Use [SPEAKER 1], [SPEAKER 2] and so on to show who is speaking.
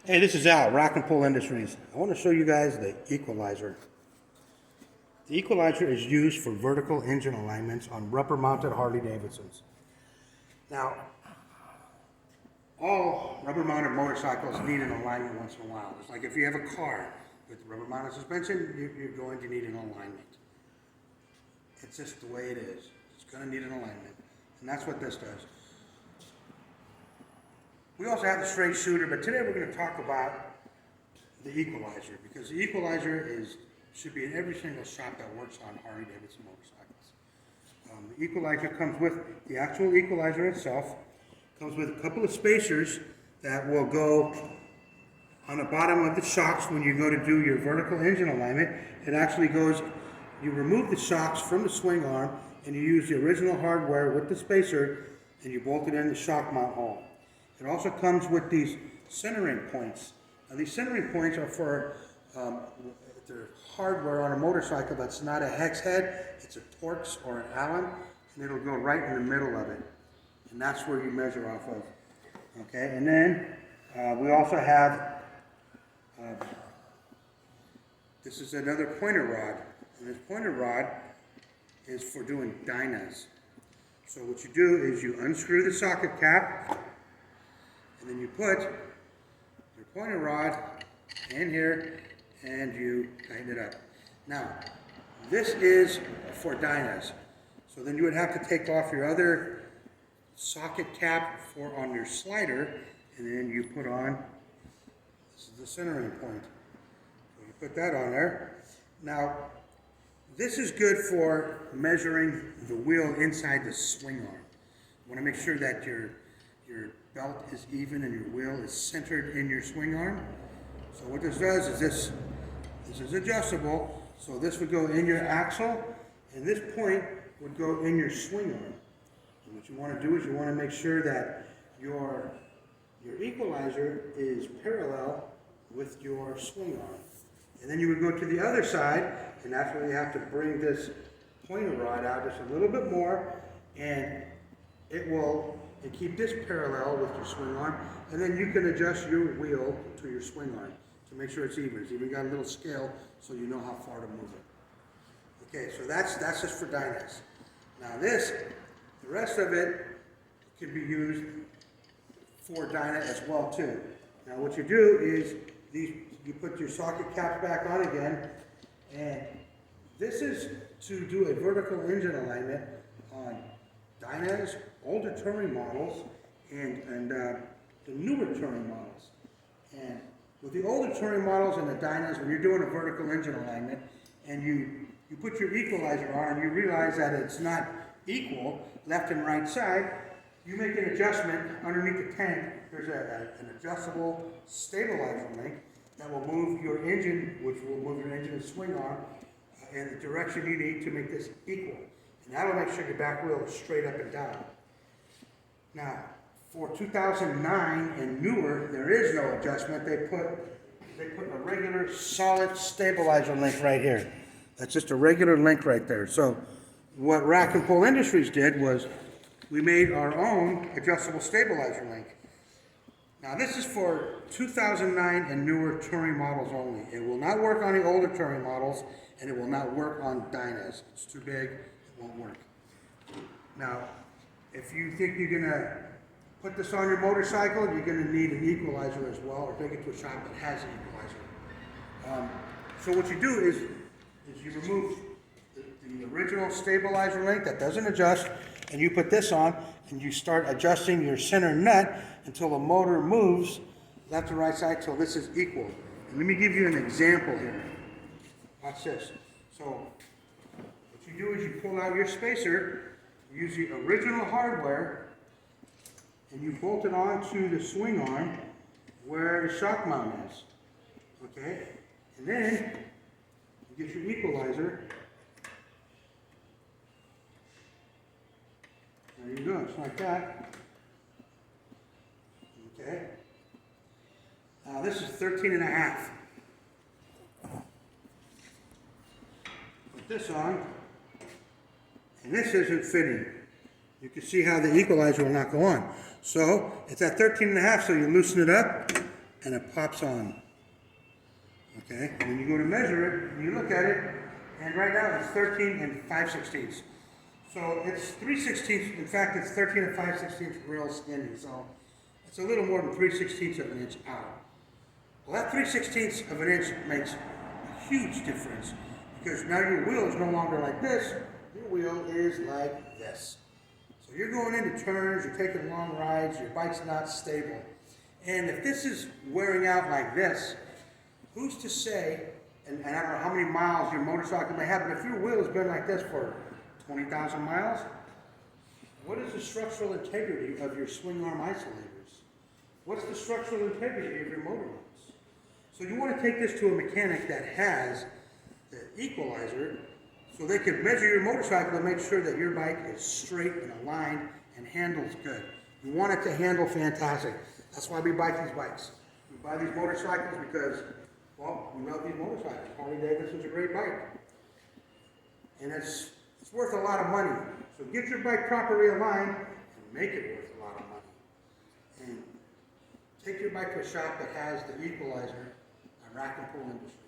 [SPEAKER 1] Hey, this is Al, Rock and Pull Industries. I want to show you guys the Equalizer. The Equalizer is used for vertical engine alignments on rubber-mounted Harley Davidsons. Now, all rubber-mounted motorcycles need an alignment once in a while. It's like if you have a car with rubber-mounted suspension, you're going to need an alignment. It's just the way it is. It's going to need an alignment, and that's what this does. We also have the straight shooter, but today we're going to talk about the Equalizer, because the Equalizer should be in every single shop that works on Harley Davidson motorcycles. The Equalizer comes with the actual Equalizer itself, comes with a couple of spacers that will go on the bottom of the shocks when you go to do your vertical engine alignment. It actually goes, you remove the shocks from the swing arm and you use the original hardware with the spacer and you bolt it in the shock mount hole. It also comes with these centering points. Now these centering points are for they're hardware on a motorcycle that's not a hex head, it's a Torx or an Allen, and it'll go right in the middle of it. And that's where you measure off of. Okay, and then we also have, this is another pointer rod. And this pointer rod is for doing dynas. So what you do is you unscrew the socket cap, and then you put your pointer rod in here and you tighten it up. Now, this is for dynas. So then you would have to take off your other socket cap on your slider, and then you put on, this is the centering point. So you put that on there. Now, this is good for measuring the wheel inside the swing arm. You want to make sure that your belt is even and your wheel is centered in your swing arm. So what this does is this is adjustable. So this would go in your axle, and this point would go in your swing arm. And what you want to do is you want to make sure that your Equalizer is parallel with your swing arm. And then you would go to the other side, and that's where you have to bring this pointer rod out just a little bit more, and it will keep this parallel with your swing arm, and then you can adjust your wheel to your swing arm to make sure it's even. It's even got a little scale so you know how far to move it. Okay, so that's just for dynas. Now the rest of it can be used for dyna as well too. Now what you do is you put your socket caps back on again, and this is to do a vertical engine alignment on dynas, older touring models, and the newer touring models. And with the older touring models and the dynas, when you're doing a vertical engine alignment, and you put your Equalizer on and you realize that it's not equal, left and right side, you make an adjustment underneath the tank. There's an adjustable stabilizer link that will move your engine, which will move your engine and swing arm in the direction you need to make this equal. And that'll make sure your back wheel is straight up and down. Now, for 2009 and newer, there is no adjustment. They put a regular solid stabilizer link right here. That's just a regular link right there. So what Rock and Pull Industries did was we made our own adjustable stabilizer link. Now this is for 2009 and newer touring models only. It will not work on the older touring models, and it will not work on dynas. It's too big, it won't work. Now, if you think you're gonna put this on your motorcycle, you're gonna need an Equalizer as well, or take it to a shop that has an Equalizer. So what you do is you remove the original stabilizer link that doesn't adjust, and you put this on, and you start adjusting your center nut until the motor moves left to right side till this is equal. And let me give you an example here. Watch this. So what you do is you pull out your spacer, use the original hardware, and you bolt it onto the swing arm where the shock mount is. Okay? And then you get your Equalizer. There you go, just like that. Okay. Now this is 13.5. Put this on, and this isn't fitting. You can see how the Equalizer will not go on. So it's at 13.5, so you loosen it up, and it pops on. Okay, and then you go to measure it, and you look at it, and right now it's 13 and 5/16. So it's 3/16, in fact it's 13 and 5/16 real skinny, so it's a little more than 3/16 of an inch out. Well, that 3/16 of an inch makes a huge difference, because now your wheel is no longer like this, your wheel is like this. So you're going into turns, you're taking long rides, your bike's not stable. And if this is wearing out like this, who's to say, and I don't know how many miles your motorcycle may have, but if your wheel has been like this for 20,000 miles, what is the structural integrity of your swing arm isolators? What's the structural integrity of your motor mounts? So you want to take this to a mechanic that has the Equalizer, so they can measure your motorcycle and make sure that your bike is straight and aligned and handles good. You want it to handle fantastic. That's why we buy these bikes. We buy these motorcycles because, well, we love these motorcycles. Harley Davidson's a great bike. And it's worth a lot of money. So get your bike properly aligned and make it worth a lot of money. And take your bike to a shop that has the Equalizer at Rack and Pull Industries.